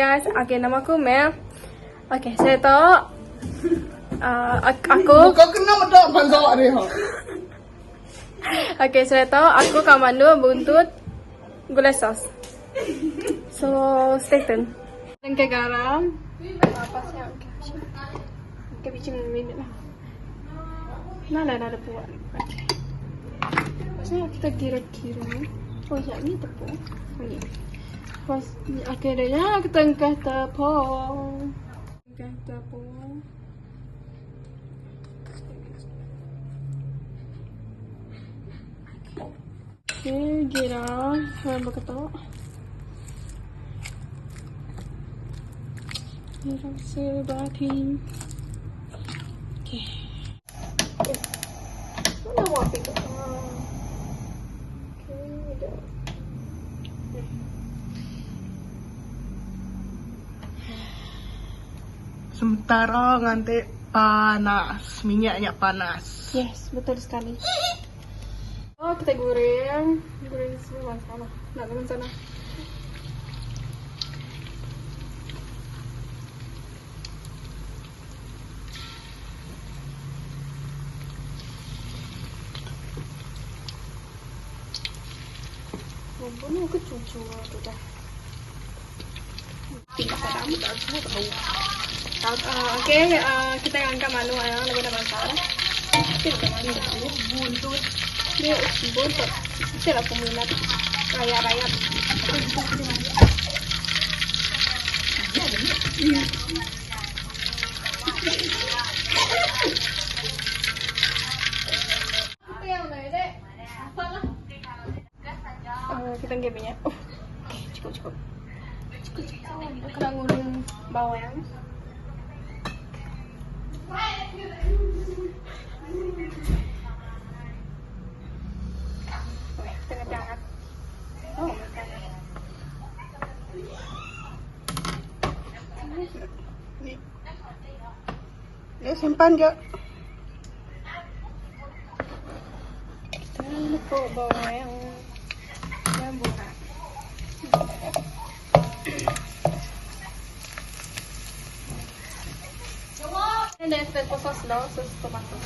guys, nama aku Mel. Saya tahu aku. Kau kena betul bantuan dia. Saya tahu aku akan mandu buntut gulai sos. So stay tune. Dan ke garam. Apa sih? Oke, bikin minit lah. Nah, ada buat. Pasnya kita kira-kira. Oh ya, ini tepung. Ini. Pas akhirnya kita angkat tepung. Oke, gira. Begitu. Gira sebatin. Oke. Mana wapi tu? Sementara nanti panas, minyaknya panas. Yes, betul sekali. Oh, kita goreng sebelah sana. Nak teman sana. Bumbun aku cucu tu dah. Tidak padam, tak tahu. Oke, kita angkat manu ya, lebih ada masalah. Kita manu dulu, buntut. Ini buntut. Itulah peminat raya-raya. Kita ambil minyak. Cukup. Kena ngulung bawang. Tengah jangan. Oh, Dia simpan je. Kita letak bawang yang buah. Ini ada sos lo, sos tomato.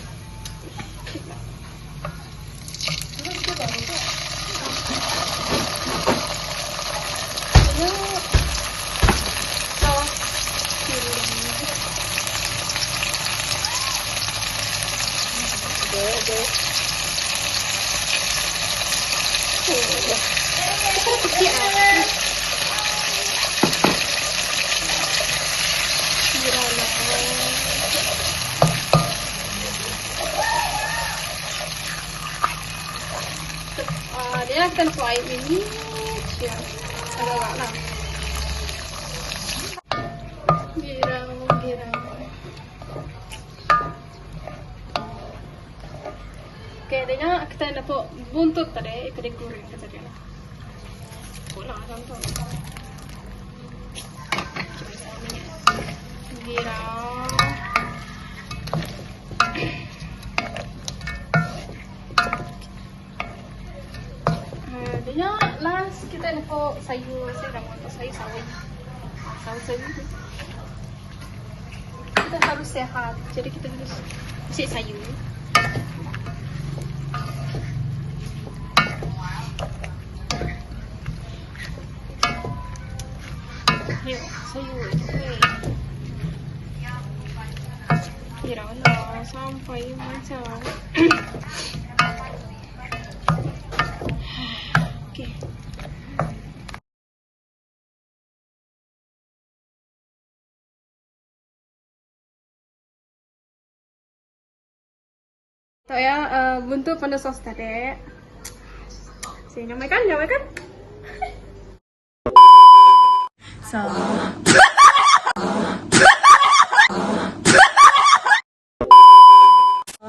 Dia akan fry ini ya agak lama. Girang. Oke, dia kita nak buntut tadi, kita goreng kita dia. Boleh contoh. Girang. Last kita nak sayur, saya nak untuk sayur sawi. Kita harus sehat, jadi kita harus isi sayur. Yuk, sayur. Kira-kira sampai macam. Okay. Tahu ya, buntut pada sos tadi. Saya nyamakan. So.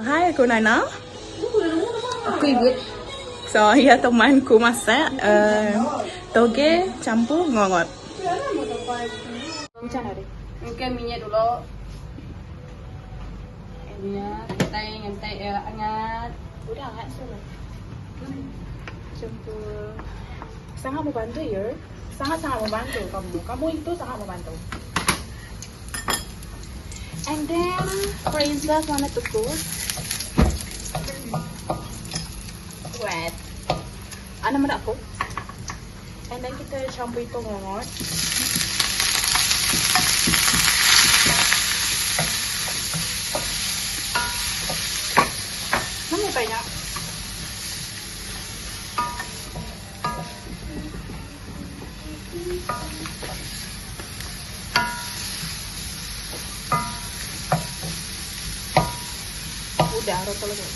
Hai, aku Nana. Aku Ibu. So, ya temanku masak toge campur ngongot. Macam mana? Mungkin minyak dulu. Minyak, ngentai hangat. Udah hangat sudah. Campur. Sangat membantu ya. Sangat-sangat membantu kamu. Kamu itu sangat membantu. And then Princess wanted to cook. Wait. Ana mana aku? And then kita campur itu ngongot. Mana banyak? Udah, rotol aja.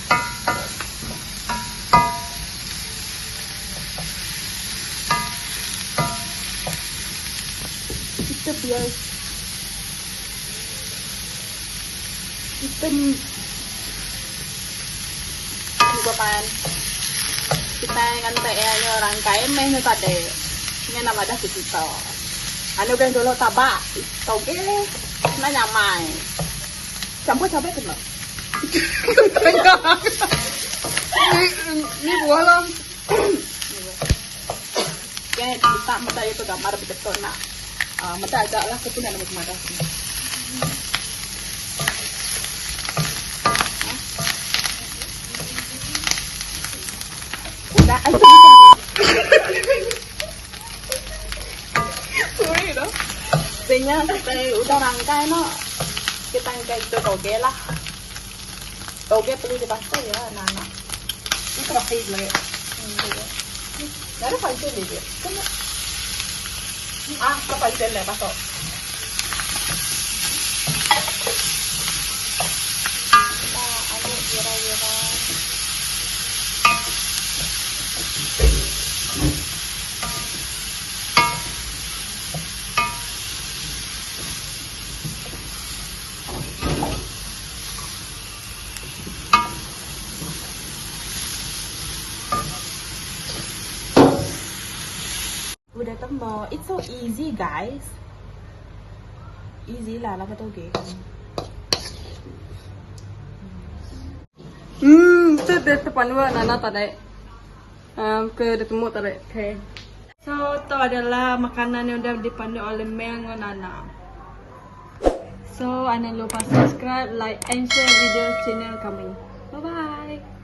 Kita biar kita lupakan kita dengan TE-nya orang kaya main tadi ini nama dah kita anu kan dulu tabak tau ke na nyamai campur cabai kena ini buah lah ya kita mata itu gambar betul nak mata agak lah kepunya nama kemana udah itu sorry đó thì nhá kita udah rangkai no kita ngkai itu toge lah toge perlu dipasta ya anak-anak itu pakai lagi ada pakai lagi apa pakai lagi pasok kita ada kira-kira udah tembok. It's so easy guys, easy lah apa toge itu dari depan gua Nana tadi ke ketemu tadi. Okay. So itu adalah makanan yang udah dipandu oleh Mel dan Nana. So jangan lupa subscribe, like, and share video channel kami. Bye bye.